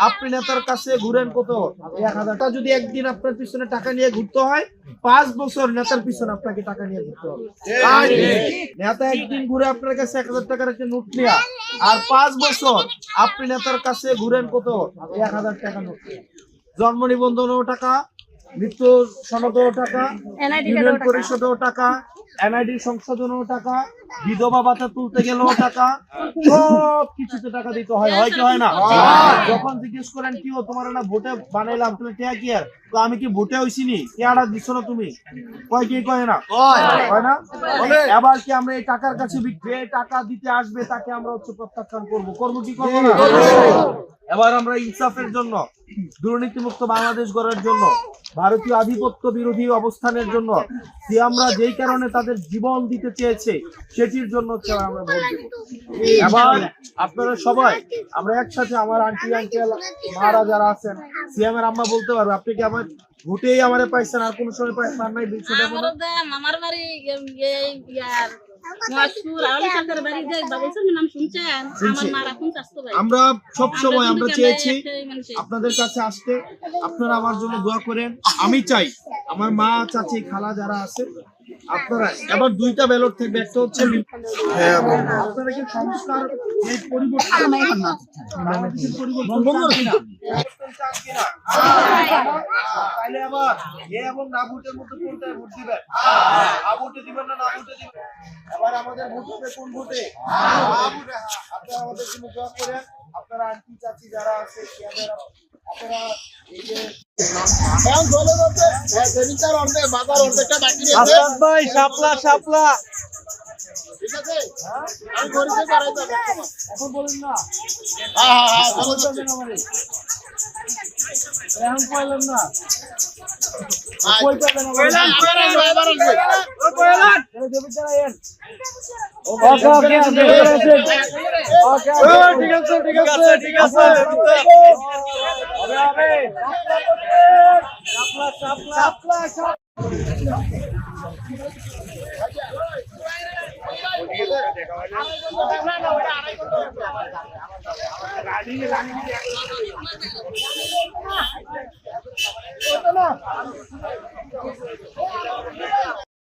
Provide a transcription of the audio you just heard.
আপনি নেতার কাছে ঘুরেন কত 1000 টাকা। যদি একদিন আপনার পিছনে টাকা নিয়ে ঘুরতে হয় 5 বছর নেতার পিছনে আপনাকে টাকা নিয়ে ঘুরতে হবে। নেতা একদিন ঘুরে আপনার কাছে 1000 টাকার একটা নোট নেয়া, আর 5 বছর আপনি নেতার কাছে ঘুরেন কত 1000 টাকা নোট। জন্ম নিবন্ধনও টাকা, মৃত্যু সনদও টাকা, ইউনিয়ন পরিষদও টাকা, এনআইডি সংশোধনও টাকা, বিধবা ভাতা তুলতে গেলেও টাকা, সব কিছুতে টাকা দিতে হয়। হয় কি হয় না? যখন জিজ্ঞেস করেন কি ও তোমার না ভোটে বানাইলাম, তুমি টিয়া কি আর তো আমি কি ভোটে হইছিনি, টিয়াটা দিচ্ছ না তুমি, কয় কি কয় না, হয় না? এবার কি আমরা এই টাকার কাছে যে টাকা দিতে আসবে তাকে আমরা হচ্ছে প্রত্যাখ্যান করবো কি করবো না? এবার আমরা ইনসাফের জন্য, দুর্নীতিমুক্ত বাংলাদেশ গড়ার জন্য, ভারতীয় আধিপত্য বিরোধী অবস্থানের জন্য, যে আমরা যেই কারণে তাদের জীবন দিতে চেয়েছে সেটির জন্য আমরা ভোট দেব। এবার আপনারা সবাই আমরা একসাথে, আমার আন্টি আঙ্কেল মারা যারা আছেন, সিএম এর আম্মা বলতে পারবে আপনি কি আমার ভোটেই আমারে পাইছেন, আর কোন সময় পান নাই? আমার বাড়ি আমরা সব সময় আমরা চেয়েছি আপনাদের কাছে আসতে, আপনারা আমার জন্য দোয়া করেন। আমি চাই আমার মা চাচি খালা যারা আছে আপনারা, এবার দুইটা ব্যালট থাকবে, একটা হচ্ছে আপনারা কি সংস্কার এই পরিবর্তন তাইলে আবার এ এবং না ভোটের মধ্যে কোনটায় ভোট দিবেন? ভোটে দিবেন না ভোটে দিবেন? এবার আমাদের ভোট হবে কোন ভোটে? আপনারা আমাদের জন্য দোয়া করেন। আপনারা আন্টি চাচি যারা আছে আপনারা এই যে ভাই শাপলা ঠিক আছে, আমি গরিবে বাড়াই যাব এখন বলেন না। এখন কইলেন না কই পাবেন না, কইলেন এবার আসবে কইলেন দেবে যারা ওকে ঠিক আছে হবে শাপলা রানী